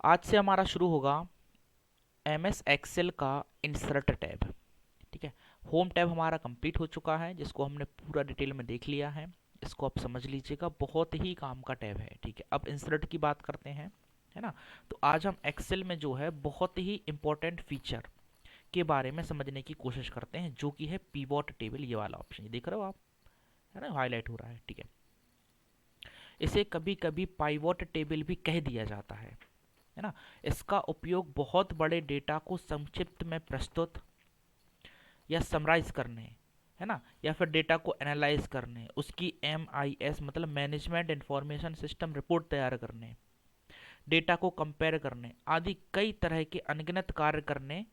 आज से हमारा शुरू होगा एमएस एक्सेल का इंसर्ट टैब। ठीक है। होम टैब हमारा कंप्लीट हो चुका है, जिसको हमने पूरा डिटेल में देख लिया है। इसको आप समझ लीजिएगा, बहुत ही काम का टैब है। ठीक है, अब इंसर्ट की बात करते हैं, है ना। तो आज हम एक्सेल में जो है बहुत ही इंपॉर्टेंट फीचर के बारे में समझने की कोशिश करते हैं, जो कि है पीवॉट टेबल। ये वाला ऑप्शन, ये देख रहे हो आप, है ना, हाईलाइट हो रहा है। ठीक है, इसे कभी कभी पाइवॉट टेबल भी कह दिया जाता है ना। इसका उपयोग बहुत बड़े डेटा को संक्षिप्त में प्रस्तुत या समराइज करने, है ना, या फिर डेटा को एनालाइज करने, उसकी MIS मतलब मैनेजमेंट इंफॉर्मेशन सिस्टम रिपोर्ट तैयार करने, डेटा को कंपेयर करने आदि कई तरह के अनगिनत कार्य करने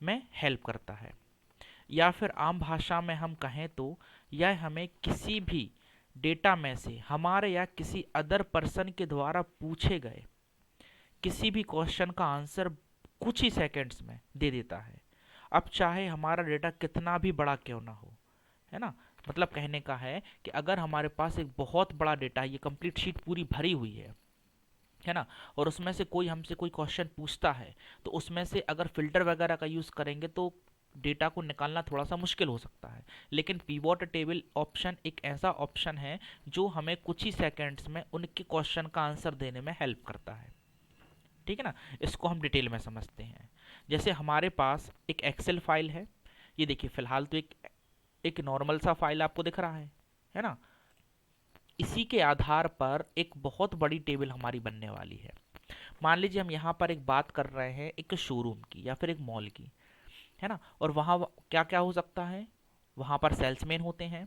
में हेल्प करता है। या फिर आम भाषा में हम कहें तो यह हमें किसी भी डेटा में से हमारे या किसी अदर पर्सन के द्वारा पूछे गए किसी भी क्वेश्चन का आंसर कुछ ही सेकंड्स में दे देता है। अब चाहे हमारा डेटा कितना भी बड़ा क्यों ना हो, है ना। मतलब कहने का है कि अगर हमारे पास एक बहुत बड़ा डेटा है, ये कंप्लीट शीट पूरी भरी हुई है ना, और उसमें से कोई हमसे कोई क्वेश्चन पूछता है, तो उसमें से अगर फिल्टर वगैरह का यूज़ करेंगे तो डेटा को निकालना थोड़ा सा मुश्किल हो सकता है। लेकिन पीवॉट टेबल ऑप्शन एक ऐसा ऑप्शन है जो हमें कुछ ही सेकंड्स में उनके क्वेश्चन का आंसर देने में हेल्प करता है। ठीक है ना। इसको हम डिटेल में समझते हैं। जैसे हमारे पास एक एक्सेल फाइल है, ये देखिए फिलहाल तो एक नॉर्मल सा फाइल आपको दिख रहा है ना। इसी के आधार पर एक बहुत बड़ी टेबल हमारी बनने वाली है। मान लीजिए हम यहाँ पर एक बात कर रहे हैं एक शोरूम की या फिर एक मॉल की, है ना। और वहाँ क्या क्या हो सकता है, वहाँ पर सेल्समैन होते हैं,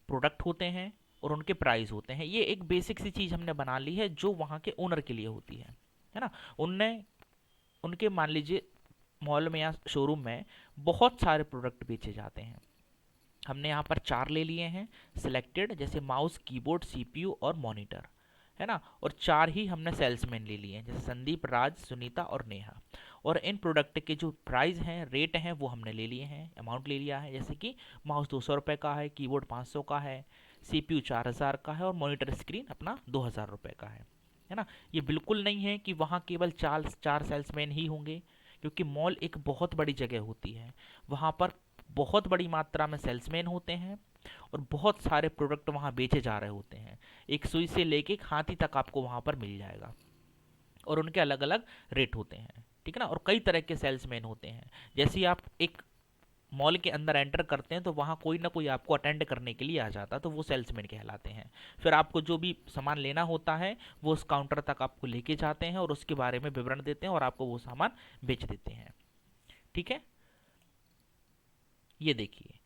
प्रोडक्ट होते हैं और उनके प्राइस होते हैं। ये एक बेसिक सी चीज़ हमने बना ली है जो वहाँ के ओनर के लिए होती है ना। उनने उनके मान लीजिए मॉल में या शोरूम में बहुत सारे प्रोडक्ट बेचे जाते हैं। हमने यहाँ पर 4 ले लिए हैं सिलेक्टेड, जैसे माउस, कीबोर्ड, CPU और मॉनिटर, है ना। और 4 ही हमने सेल्समैन ले लिए हैं, जैसे संदीप, राज, सुनीता और नेहा। और इन प्रोडक्ट के जो प्राइस हैं, रेट हैं, वो हमने ले लिए हैं, अमाउंट ले लिया है। जैसे कि माउस 200 रुपये का है, कीबोर्ड 500 का है, CPU 4000 का है और मॉनिटर स्क्रीन अपना 2000 रुपये का है ना। ये बिल्कुल नहीं है कि वहाँ केवल चार चार सेल्समैन ही होंगे, क्योंकि मॉल एक बहुत बड़ी जगह होती है। वहाँ पर बहुत बड़ी मात्रा में सेल्समैन होते हैं और बहुत सारे प्रोडक्ट वहाँ बेचे जा रहे होते हैं। एक सुई से लेके एक हाथी तक आपको वहाँ पर मिल जाएगा, और उनके अलग अलग रेट होते हैं। ठीक है ना। और कई तरह के सेल्समैन होते हैं। जैसे ही आप एक मॉल के अंदर एंटर करते हैं तो वहाँ कोई ना कोई आपको अटेंड करने के लिए आ जाता है, तो वो सेल्समैन कहलाते हैं। फिर आपको जो भी सामान लेना होता है वो उस काउंटर तक आपको लेके जाते हैं और उसके बारे में विवरण देते हैं और आपको वो सामान बेच देते हैं। ठीक है, ये देखिए,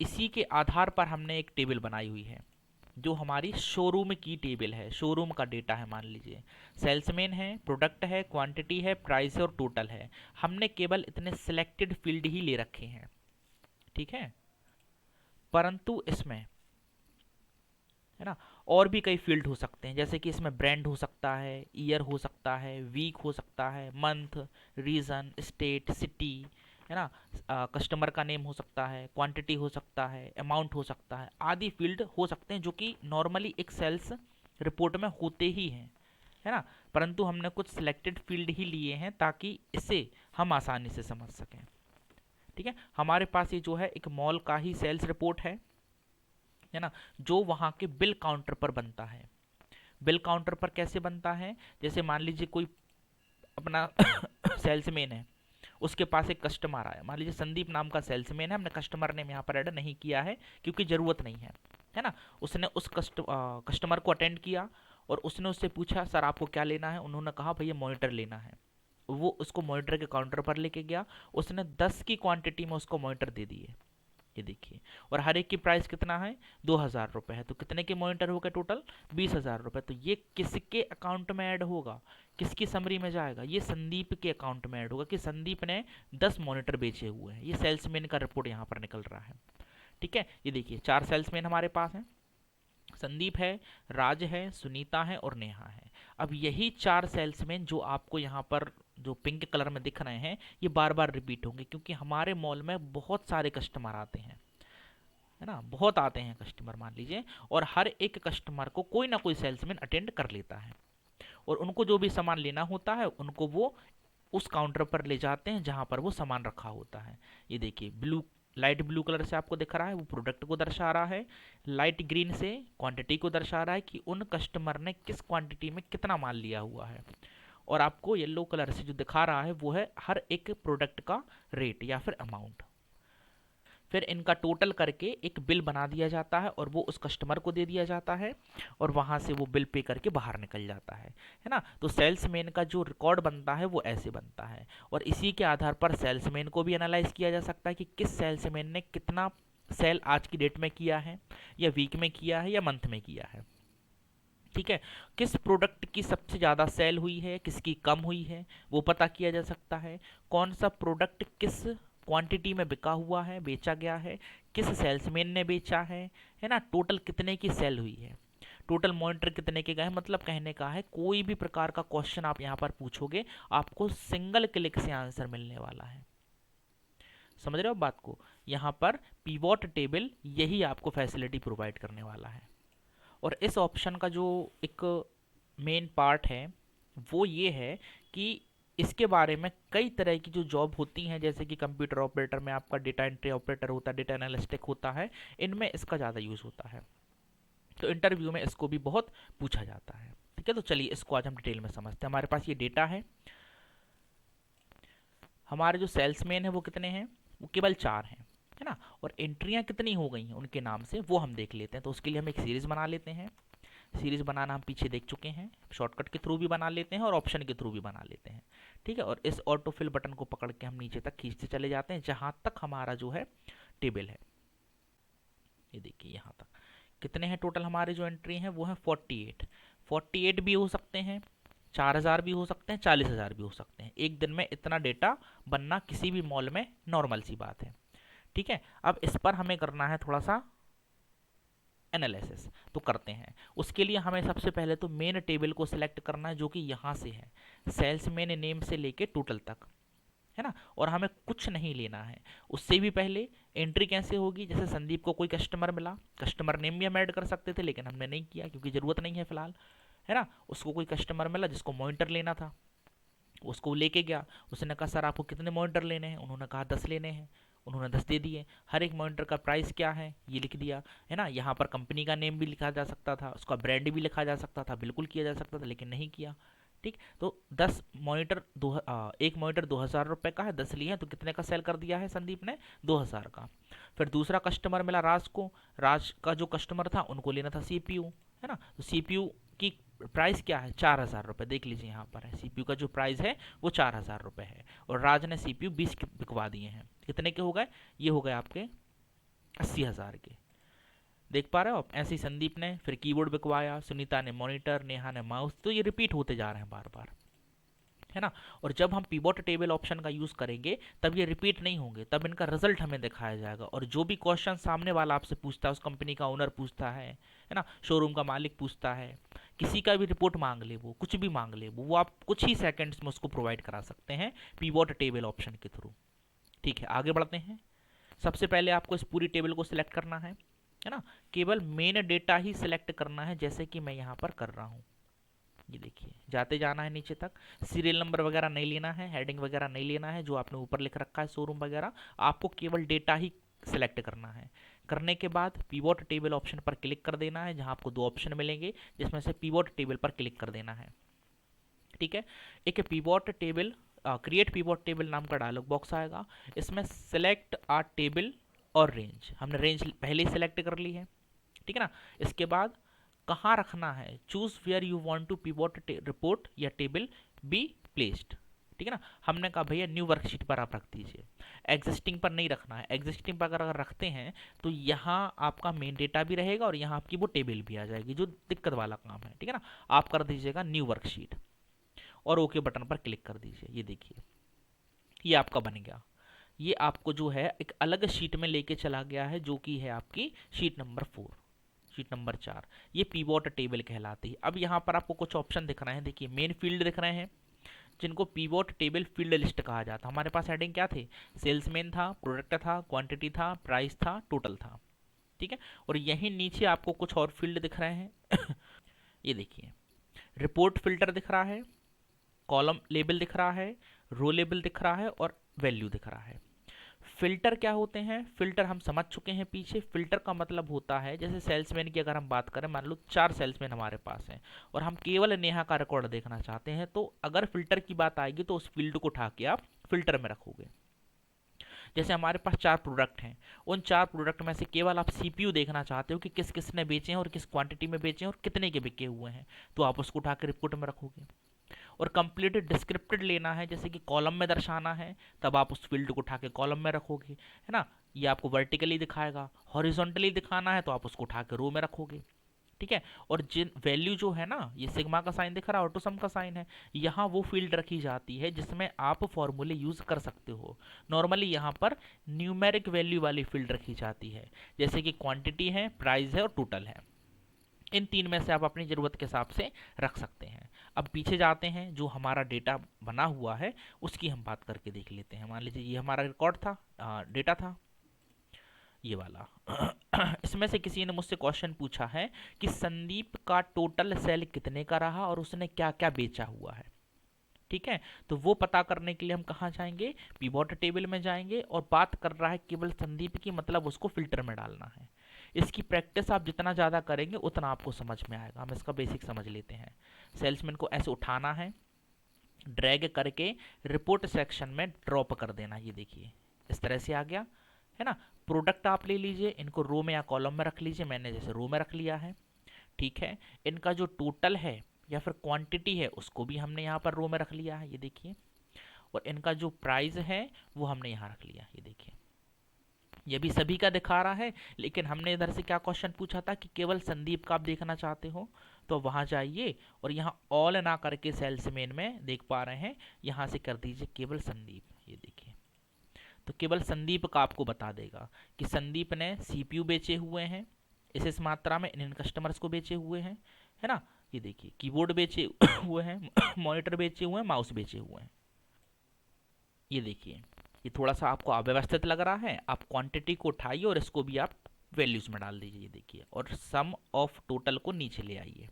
इसी के आधार पर हमने एक टेबल बनाई हुई है जो हमारी शोरूम की टेबल है। शोरूम का डेटा है, मान लीजिए सेल्समैन है, प्रोडक्ट है, क्वांटिटी है, प्राइस है और टोटल है। हमने केवल इतने सिलेक्टेड फील्ड ही ले रखे हैं। ठीक है, परंतु इसमें, है ना, और भी कई फील्ड हो सकते हैं। जैसे कि इसमें ब्रांड हो सकता है, ईयर हो सकता है, वीक हो सकता है, मंथ, रीजन, स्टेट, सिटी, है ना, कस्टमर का नेम हो सकता है, क्वांटिटी हो सकता है, अमाउंट हो सकता है, आदि फील्ड हो सकते हैं जो कि नॉर्मली एक सेल्स रिपोर्ट में होते ही हैं, है ना। परंतु हमने कुछ सिलेक्टेड फील्ड ही लिए हैं ताकि इसे हम आसानी से समझ सकें। ठीक है, हमारे पास ये जो है एक मॉल का ही सेल्स रिपोर्ट है ना, जो वहाँ के बिल काउंटर पर बनता है। बिल काउंटर पर कैसे बनता है, जैसे मान लीजिए कोई अपना सेल्समैन है, उसके पास एक कस्टमर आया, मान लीजिए संदीप नाम का सेल्समैन है, हमने कस्टमर नेम यहाँ पर ऐड नहीं किया क्योंकि ज़रूरत नहीं है ना। उसने उस कस्टमर को अटेंड किया और उसने उससे पूछा सर आपको क्या लेना है। उन्होंने कहा भैया मॉनिटर लेना है। वो उसको मॉनिटर के काउंटर पर लेके गया, उसने 10 की क्वांटिटी में उसको मॉनिटर दे दिए। ये देखिए, और हर एक की प्राइस कितना है, 2000 रुपये है। तो कितने के मॉनिटर हो गए टोटल, 20,000 रुपये। तो ये किसके अकाउंट में ऐड होगा, किसकी समरी में जाएगा, ये संदीप के अकाउंट में ऐड होगा कि संदीप ने 10 मॉनिटर बेचे हुए हैं। ये सेल्समैन का रिपोर्ट यहाँ पर निकल रहा है। ठीक है, ये देखिए 4 सेल्समैन हमारे पास हैं, संदीप है, राज है, सुनीता है और नेहा है। अब यही 4 सेल्समैन जो आपको यहाँ पर जो पिंक कलर में दिख रहे हैं, ये बार बार रिपीट होंगे, क्योंकि हमारे मॉल में बहुत सारे कस्टमर आते हैं, है ना, बहुत आते हैं कस्टमर मान लीजिए, और हर एक कस्टमर को कोई ना कोई सेल्समैन अटेंड कर लेता है। और उनको जो भी सामान लेना होता है उनको वो उस काउंटर पर ले जाते हैं जहां पर वो सामान रखा होता है। ये देखिए ब्लू, लाइट ब्लू कलर से आपको दिख रहा है वो प्रोडक्ट को दर्शा रहा है, लाइट ग्रीन से क्वांटिटी को दर्शा रहा है कि उन कस्टमर ने किस क्वांटिटी में कितना माल लिया हुआ है, और आपको येलो कलर से जो दिखा रहा है वो है हर एक प्रोडक्ट का रेट या फिर अमाउंट। फिर इनका टोटल करके एक बिल बना दिया जाता है और वो उस कस्टमर को दे दिया जाता है और वहाँ से वो बिल पे करके बाहर निकल जाता है ना। तो सेल्समैन का जो रिकॉर्ड बनता है वो ऐसे बनता है, और इसी के आधार पर सेल्समैन को भी एनालाइज किया जा सकता है कि किस सेल्समैन ने कितना सेल आज की डेट में किया है, या वीक में किया है, या मंथ में किया है। ठीक है, किस प्रोडक्ट की सबसे ज़्यादा सेल हुई है, किसकी कम हुई है, वो पता किया जा सकता है। कौन सा प्रोडक्ट किस क्वांटिटी में बिका हुआ है, बेचा गया है, किस सेल्समैन ने बेचा है ना। टोटल कितने की सेल हुई है, टोटल मॉनिटर कितने के गए। मतलब कहने का है कोई भी प्रकार का क्वेश्चन आप यहाँ पर पूछोगे आपको सिंगल क्लिक से आंसर मिलने वाला है। समझ रहे हो बात को। यहाँ पर पीवॉट टेबल यही आपको फैसिलिटी प्रोवाइड करने वाला है। और इस ऑप्शन का जो एक मेन पार्ट है वो ये है कि इसके बारे में कई तरह की जो जॉब होती हैं, जैसे कि कंप्यूटर ऑपरेटर में आपका डेटा एंट्री ऑपरेटर होता है, डेटा एनालिस्टिक होता है, इनमें इसका ज़्यादा यूज़ होता है। तो इंटरव्यू में इसको भी बहुत पूछा जाता है। ठीक है, तो चलिए इसको आज हम डिटेल में समझते हैं। हमारे पास ये डेटा है, हमारे जो सेल्समैन है वो कितने हैं, वो केवल 4 हैं, है ना। और एंट्रियाँ कितनी हो गई हैं उनके नाम से वो हम देख लेते हैं। तो उसके लिए हम एक सीरीज़ बना लेते हैं। सीरीज़ बनाना हम पीछे देख चुके हैं, शॉर्टकट के थ्रू भी बना लेते हैं और ऑप्शन के थ्रू भी बना लेते हैं। ठीक है, और इस ऑटो फिल बटन को पकड़ के हम नीचे तक खींचते चले जाते हैं जहाँ तक हमारा जो है टेबल है। ये देखिए यहाँ तक कितने हैं टोटल हमारे जो एंट्री हैं वो है 48। 48 भी हो सकते हैं, 4000 भी हो सकते हैं, 40,000 भी हो सकते हैं। एक दिन में इतना डेटा बनना किसी भी मॉल में नॉर्मल सी बात है। ठीक है, अब इस पर हमें करना है थोड़ा सा एनालिसिस, तो करते हैं। उसके लिए हमें सबसे पहले तो मेन टेबल को सिलेक्ट करना है जो कि यहाँ से है, सेल्समैन नेम से लेके टोटल तक, है ना। और हमें कुछ नहीं लेना है। उससे भी पहले एंट्री कैसे होगी, जैसे संदीप को कोई कस्टमर मिला, कस्टमर नेम भी हम ऐड कर सकते थे लेकिन हमने नहीं किया क्योंकि ज़रूरत नहीं है फिलहाल, है ना। उसको कोई कस्टमर मिला जिसको मॉनिटर लेना था, उसको लेके गया, उसने कहा सर आपको कितने मॉनिटर लेने हैं, उन्होंने कहा 10 लेने हैं, उन्होंने 10 दे दिए। हर एक मॉनिटर का प्राइस क्या है ये लिख दिया, है ना। यहाँ पर कंपनी का नेम भी लिखा जा सकता था, उसका ब्रांड भी लिखा जा सकता था, बिल्कुल किया जा सकता था लेकिन नहीं किया। ठीक, तो 10 मॉनिटर एक मॉनिटर 2000 रुपये का है, 10 लिए हैं तो कितने का सेल कर दिया है संदीप ने, 2000 का। फिर दूसरा कस्टमर मिला राज को, राज का जो कस्टमर था उनको लेना था सीपीयू, है ना। तो सीपीयू की प्राइस क्या है, 4000 रुपये। देख लीजिए यहाँ पर है सीपीयू का जो प्राइस है वो 4000 रुपये है, और राज ने सीपीयू 20 बिकवा दिए हैं। कितने के हो गए, ये हो गए आपके 80,000 के। देख पा रहे हो आप। ऐसे ही संदीप ने फिर कीबोर्ड बिकवाया, सुनीता ने मॉनिटर, नेहा ने माउस, तो ये रिपीट होते जा रहे हैं बार बार, है ना। और जब हम पिवोट टेबल ऑप्शन का यूज़ करेंगे तब ये रिपीट नहीं होंगे, तब इनका रिजल्ट हमें दिखाया जाएगा। और जो भी क्वेश्चन सामने वाला आपसे पूछता है, उस कंपनी का ओनर पूछता है ना, शोरूम का मालिक पूछता है, किसी का भी रिपोर्ट मांग ले, वो कुछ भी मांग ले, वो आप कुछ ही सेकंड्स में उसको प्रोवाइड करा सकते हैं पिवोट टेबल ऑप्शन के थ्रू। ठीक है, आगे बढ़ते हैं। सबसे पहले आपको इस पूरी टेबल को सिलेक्ट करना है ना। केवल मेन डेटा ही सिलेक्ट करना है, जैसे कि मैं यहाँ पर कर रहा हूँ। ये देखिए जाते जाना है नीचे तक, सीरियल नंबर वगैरह नहीं लेना है, हेडिंग वगैरह नहीं लेना है, जो आपने ऊपर लिख रखा है शोरूम वगैरह, आपको केवल डेटा ही सिलेक्ट करना है। करने के बाद पिवोट टेबल ऑप्शन पर क्लिक कर देना है, जहां आपको 2 ऑप्शन मिलेंगे जिसमें से पिवोट टेबल पर क्लिक कर देना है। ठीक है, एक pivot table create pivot table नाम का डायलॉग बॉक्स आएगा, इसमें सेलेक्ट आ टेबल और रेंज, हमने रेंज पहले ही सिलेक्ट कर ली है। ठीक है ना। इसके बाद कहाँ रखना है, choose where you want to pivot report या टेबल बी प्लेस्ड। ठीक है ना, हमने कहा भैया न्यू वर्कशीट पर आप रख दीजिए, एग्जिस्टिंग पर नहीं रखना है। एग्जिस्टिंग पर अगर रखते हैं तो यहाँ आपका मेन डेटा भी रहेगा और यहाँ आपकी वो टेबल भी आ जाएगी, जो दिक्कत वाला काम है। ठीक है ना, आप कर दीजिएगा न्यू वर्कशीट और ओके बटन पर क्लिक कर दीजिए। ये देखिए ये आपका बन गया। ये आपको जो है एक अलग शीट में लेके चला गया है, जो कि है आपकी शीट नंबर 4, शीट नंबर 4। ये पिवोट टेबल कहलाती है। अब यहाँ पर आपको कुछ ऑप्शन दिख रहे हैं, देखिए मेन फील्ड दिख रहे हैं जिनको पिवोट टेबल फील्ड लिस्ट कहा जाता है। हमारे पास हेडिंग क्या थे, सेल्समैन था, प्रोडक्ट था, क्वांटिटी था, प्राइस था, टोटल था। ठीक है, और यहीं नीचे आपको कुछ और फील्ड दिख रहे हैं ये देखिए रिपोर्ट फिल्टर दिख रहा है, कॉलम लेबल दिख रहा है, रो लेबल दिख रहा है और वैल्यू दिख रहा है। फिल्टर क्या होते हैं? फिल्टर हम समझ चुके हैं पीछे। फिल्टर का मतलब होता है, जैसे सेल्समैन की अगर हम बात करें, मान लो 4 सेल्समैन हमारे पास हैं और हम केवल नेहा का रिकॉर्ड देखना चाहते हैं, तो अगर फिल्टर की बात आएगी तो उस फील्ड को उठा के आप फिल्टर में रखोगे। जैसे हमारे पास 4 प्रोडक्ट हैं, उन 4 प्रोडक्ट में से केवल आप सीपीयू देखना चाहते हो कि किस किस ने बेचे हैं और किस क्वांटिटी में बेचे हैं और कितने के बिके हुए हैं, तो आप उसको उठा के रिपोर्ट में रखोगे। और कंप्लीट डिस्क्रिप्टेड लेना है, जैसे कि कॉलम में दर्शाना है, तब आप उस फील्ड को उठा के कॉलम में रखोगे, है ना। ये आपको वर्टिकली दिखाएगा। हॉरिजॉन्टली दिखाना है तो आप उसको उठा के रो में रखोगे, ठीक है। और जिन वैल्यू जो है ना, ये सिग्मा का साइन दिख रहा है, ऑटोसम का साइन है, यहाँ वो फील्ड रखी जाती है जिसमें आप फॉर्मूले यूज कर सकते हो। नॉर्मली यहाँ पर न्यूमेरिक वैल्यू वाली फील्ड रखी जाती है, जैसे कि क्वांटिटी है, प्राइस है और टोटल है। इन 3 में से आप अपनी ज़रूरत के हिसाब से रख सकते हैं। अब पीछे जाते हैं, जो हमारा डेटा बना हुआ है उसकी हम बात करके देख लेते हैं। मान लीजिए ये हमारा रिकॉर्ड था, डेटा था ये वाला। इसमें से किसी ने मुझसे क्वेश्चन पूछा है कि संदीप का टोटल सेल कितने का रहा और उसने क्या क्या बेचा हुआ है, ठीक है। तो वो पता करने के लिए हम कहाँ जाएंगे? पिवोट टेबल में जाएंगे। और बात कर रहा है केवल संदीप की, मतलब उसको फिल्टर में डालना है। इसकी प्रैक्टिस आप जितना ज़्यादा करेंगे उतना आपको समझ में आएगा। हम इसका बेसिक समझ लेते हैं। सेल्समैन को ऐसे उठाना है, ड्रैग करके रिपोर्ट सेक्शन में ड्रॉप कर देना। ये देखिए इस तरह से आ गया, है ना। प्रोडक्ट आप ले लीजिए, इनको रो में या कॉलम में रख लीजिए। मैंने जैसे रो में रख लिया है, ठीक है। इनका जो टोटल है या फिर क्वांटिटी है उसको भी हमने यहाँ पर रो में रख लिया है, ये देखिए। और इनका जो प्राइस है वो हमने यहाँ रख लिया, ये देखिए। ये भी सभी का दिखा रहा है, लेकिन हमने इधर से क्या क्वेश्चन पूछा था कि केवल संदीप का आप देखना चाहते हो, तो वहां जाइए और यहाँ ऑल ना करके सेल्समैन में देख पा रहे हैं, यहाँ से कर दीजिए केवल संदीप, ये देखिए। तो केवल संदीप का आपको बता देगा कि संदीप ने सीपीयू बेचे हुए हैं इस मात्रा में, इन कस्टमर्स को बेचे हुए हैं, है ना। ये देखिए कीबोर्ड बेचे हुए हैं, मॉनिटर बेचे हुए हैं, माउस बेचे हुए हैं। ये देखिए ये थोड़ा सा आपको अव्यवस्थित लग रहा है, आप क्वांटिटी को उठाइए और इसको भी आप वैल्यूज में डाल दीजिए, ये देखिए। और सम ऑफ टोटल को नीचे ले आइए।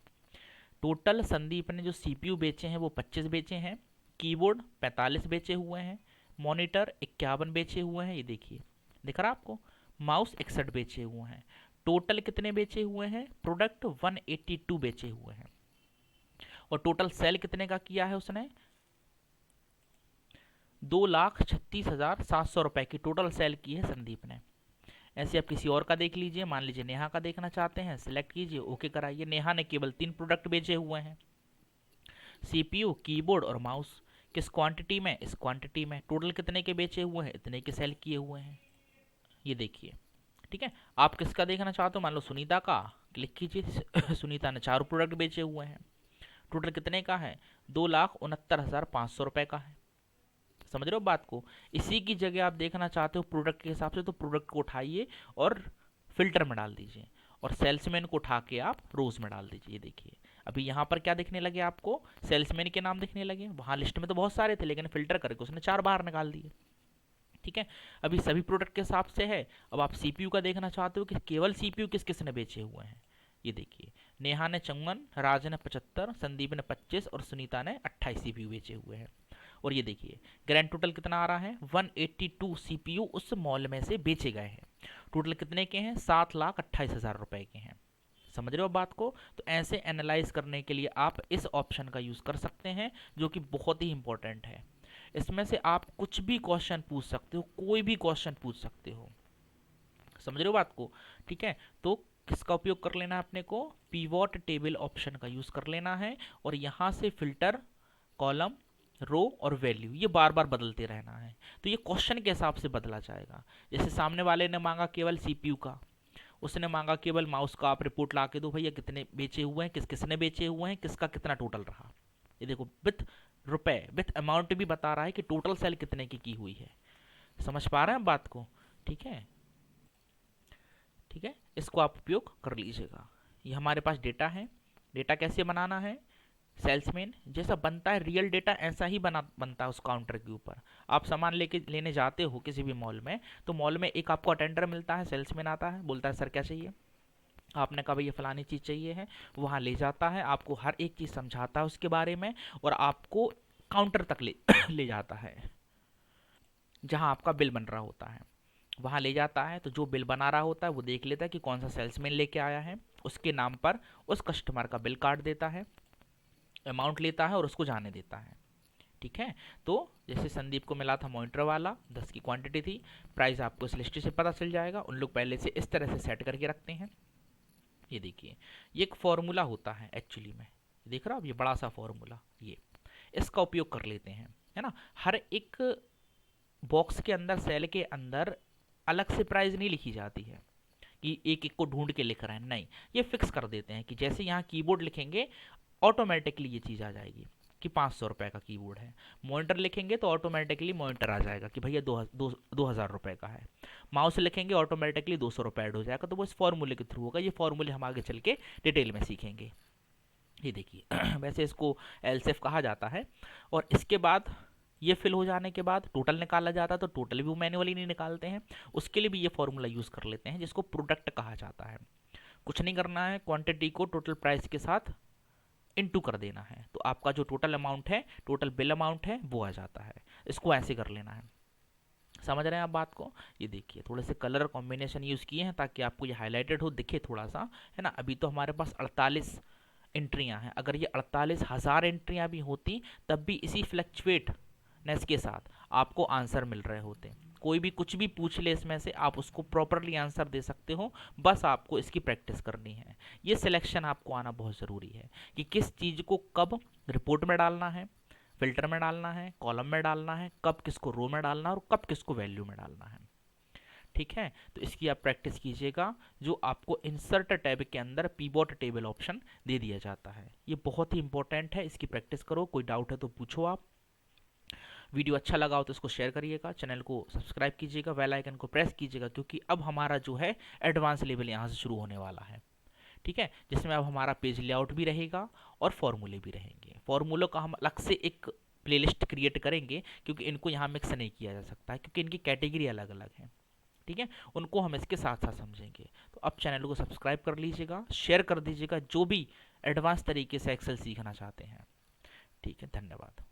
टोटल संदीप ने जो सीपीयू बेचे हैं वो 25 बेचे हैं, कीबोर्ड 45 बेचे हुए हैं, मॉनिटर 51 बेचे हुए हैं, ये देखिए दिख रहा है आपको, माउस 61 बेचे हुए हैं। टोटल कितने बेचे हुए हैं? प्रोडक्ट 182 बेचे हुए हैं। और टोटल सेल कितने का किया है उसने? 2,36,700 रुपए की टोटल सेल की है संदीप ने। ऐसे आप किसी और का देख लीजिए, मान लीजिए नेहा का देखना चाहते हैं, सिलेक्ट कीजिए, ओके कराइए। नेहा ने केवल 3 प्रोडक्ट बेचे हुए हैं, सीपीयू, कीबोर्ड और माउस। किस क्वांटिटी में? इस क्वांटिटी में। टोटल कितने के बेचे हुए हैं? इतने के सेल किए हुए हैं, ये देखिए, ठीक है। आप किसका देखना चाहते हो? मान लो सुनीता का, क्लिक कीजिए। सुनीता ने 4 प्रोडक्ट बेचे हुए हैं, टोटल कितने का है? 2,69,500 रुपए का है। समझ रहे हो बात को? इसी की जगह आप देखना चाहते हो प्रोडक्ट के हिसाब से, तो प्रोडक्ट को उठाइए और फिल्टर में डाल दीजिए, और सेल्समैन को उठा के आप रोज में डाल दीजिए। ये देखिए अभी यहाँ पर क्या दिखने लगे आपको? सेल्समैन के नाम दिखने लगे। वहाँ लिस्ट में तो बहुत सारे थे, लेकिन फिल्टर करके उसने 4 बाहर निकाल दिए, ठीक है। अभी सभी प्रोडक्ट के हिसाब से है। अब आप सीपीयू का देखना चाहते हो कि केवल सीपीयू किस किस ने बेचे हुए हैं। ये देखिए नेहा ने 54, राज ने 75, संदीप ने 25 और सुनीता ने 28 सीपीयू बेचे हुए हैं। और ये देखिए ग्रैंड टोटल कितना आ रहा है? 182 सीपीयू उस मॉल में से बेचे गए हैं। टोटल कितने के हैं? 7,28,000 रुपए के हैं। समझ रहे हो बात को? तो ऐसे एनालाइज करने के लिए आप इस ऑप्शन का यूज कर सकते हैं, जो कि बहुत ही इंपॉर्टेंट है। इसमें से आप कुछ भी क्वेश्चन पूछ सकते हो, कोई भी क्वेश्चन पूछ सकते हो। समझ रहे हो बात को? ठीक है। तो किसका उपयोग कर लेना है अपने को? पिवोट टेबल ऑप्शन का यूज कर लेना है, और यहां से फिल्टर, कॉलम, रो और वैल्यू ये बार बार बदलते रहना है। तो ये क्वेश्चन के हिसाब से बदला जाएगा। जैसे सामने वाले ने मांगा केवल सीपीयू का, उसने मांगा केवल माउस का, आप रिपोर्ट ला के दो भैया कितने बेचे हुए हैं, किस किसने बेचे हुए हैं, किसका कितना टोटल रहा। ये देखो विथ रुपए, विथ अमाउंट भी बता रहा है कि टोटल सेल कितने की हुई है। समझ पा रहे हैं बात को? ठीक है, ठीक है। इसको आप उपयोग कर लीजिएगा। ये हमारे पास डेटा है। डेटा कैसे बनाना है? सेल्समैन जैसा बनता है रियल डेटा, ऐसा ही बनता है उस काउंटर के ऊपर। आप सामान लेके लेने जाते हो किसी भी मॉल में, तो मॉल में एक आपको अटेंडर मिलता है, सेल्समैन आता है, बोलता है सर क्या चाहिए, आपने कहा भैया फलानी चीज़ चाहिए है, वहाँ ले जाता है, आपको हर एक चीज़ समझाता है उसके बारे में, और आपको काउंटर तक ले ले जाता है जहाँ आपका बिल बन रहा होता है। वहाँ ले जाता है तो जो बिल बना रहा होता है वो देख लेता है कि कौन सा सेल्समैन लेके आया है, उसके नाम पर उस कस्टमर का बिल काट देता है, अमाउंट लेता है और उसको जाने देता है। ठीक है। तो जैसे संदीप को मिला था मॉनिटर वाला, 10 की क्वांटिटी थी, प्राइस आपको इस लिस्ट से पता चल जाएगा। उन लोग पहले से इस तरह से सेट करके रखते हैं। ये देखिए, ये एक फॉर्मूला होता है एक्चुअली में, देख रहा हो आप, ये बड़ा सा फॉर्मूला, ये इसका उपयोग कर लेते हैं, है ना। हर एक बॉक्स के अंदर, सेल के अंदर अलग से प्राइस नहीं लिखी जाती है कि एक एक को ढूंढ के लिख रहे हैं, नहीं, ये फिक्स कर देते हैं कि जैसे यहाँ कीबोर्ड लिखेंगे ऑटोमेटिकली ये चीज़ आ जाएगी कि 500 रुपये का कीबोर्ड है। मॉनिटर लिखेंगे तो ऑटोमेटिकली मॉनिटर आ जाएगा कि भैया 2000 रुपये का है। माउस लिखेंगे ऑटोमेटिकली 200 रुपये ऐड हो जाएगा। तो वो इस फॉर्मूले के थ्रू होगा। ये फॉर्मूले हम आगे चल के डिटेल में सीखेंगे। ये देखिए वैसे इसको एलसीएफ कहा जाता है। और इसके बाद ये फिल हो जाने के बाद टोटल निकाला जाता है, तो टोटल भी वो मैन्युअली नहीं निकालते हैं, उसके लिए भी ये फॉर्मूला यूज़ कर लेते हैं जिसको प्रोडक्ट कहा जाता है। कुछ नहीं करना है, क्वांटिटी को टोटल प्राइस के साथ इनटू कर देना है, तो आपका जो टोटल अमाउंट है, टोटल बिल अमाउंट है, वो आ जाता है। इसको ऐसे कर लेना है। समझ रहे हैं आप बात को। ये देखिए थोड़े से कलर कॉम्बिनेशन यूज़ किए हैं ताकि आपको ये हाईलाइटेड हो, दिखे थोड़ा सा, है ना। अभी तो हमारे पास 48 एंट्रियां हैं, अगर ये 48,000 एंट्रियां भी होती तब भी इसी फ्लक्चुएटनेस के साथ आपको आंसर मिल रहे होते। कोई भी कुछ भी पूछ ले इसमें से, आप उसको प्रॉपरली आंसर दे सकते हो, बस आपको इसकी प्रैक्टिस करनी है। ये सिलेक्शन आपको आना बहुत ज़रूरी है कि किस चीज़ को कब रिपोर्ट में डालना है, फिल्टर में डालना है, कॉलम में डालना है, कब किसको रो में डालना है और कब किसको वैल्यू में डालना है। ठीक है, तो इसकी आप प्रैक्टिस कीजिएगा, जो आपको इंसर्ट टैब के अंदर पीवोट टेबल ऑप्शन दे दिया जाता है। ये बहुत ही इंपॉर्टेंट है, इसकी प्रैक्टिस करो। कोई डाउट है तो पूछो आप। वीडियो अच्छा लगा हो तो इसको शेयर करिएगा, चैनल को सब्सक्राइब कीजिएगा, बेल आइकन को प्रेस कीजिएगा, क्योंकि अब हमारा जो है एडवांस लेवल यहाँ से शुरू होने वाला है। ठीक है, जिसमें अब हमारा पेज लेआउट भी रहेगा और फॉर्मूले भी रहेंगे। फॉर्मूलों का हम अलग से एक प्लेलिस्ट क्रिएट करेंगे, क्योंकि इनको यहाँ मिक्स नहीं किया जा सकता है, क्योंकि इनकी कैटेगरी अलग अलग है। ठीक है, उनको हम इसके साथ साथ समझेंगे। तो अब चैनल को सब्सक्राइब कर लीजिएगा, शेयर कर दीजिएगा जो भी एडवांस तरीके से एक्सेल सीखना चाहते हैं। ठीक है, धन्यवाद।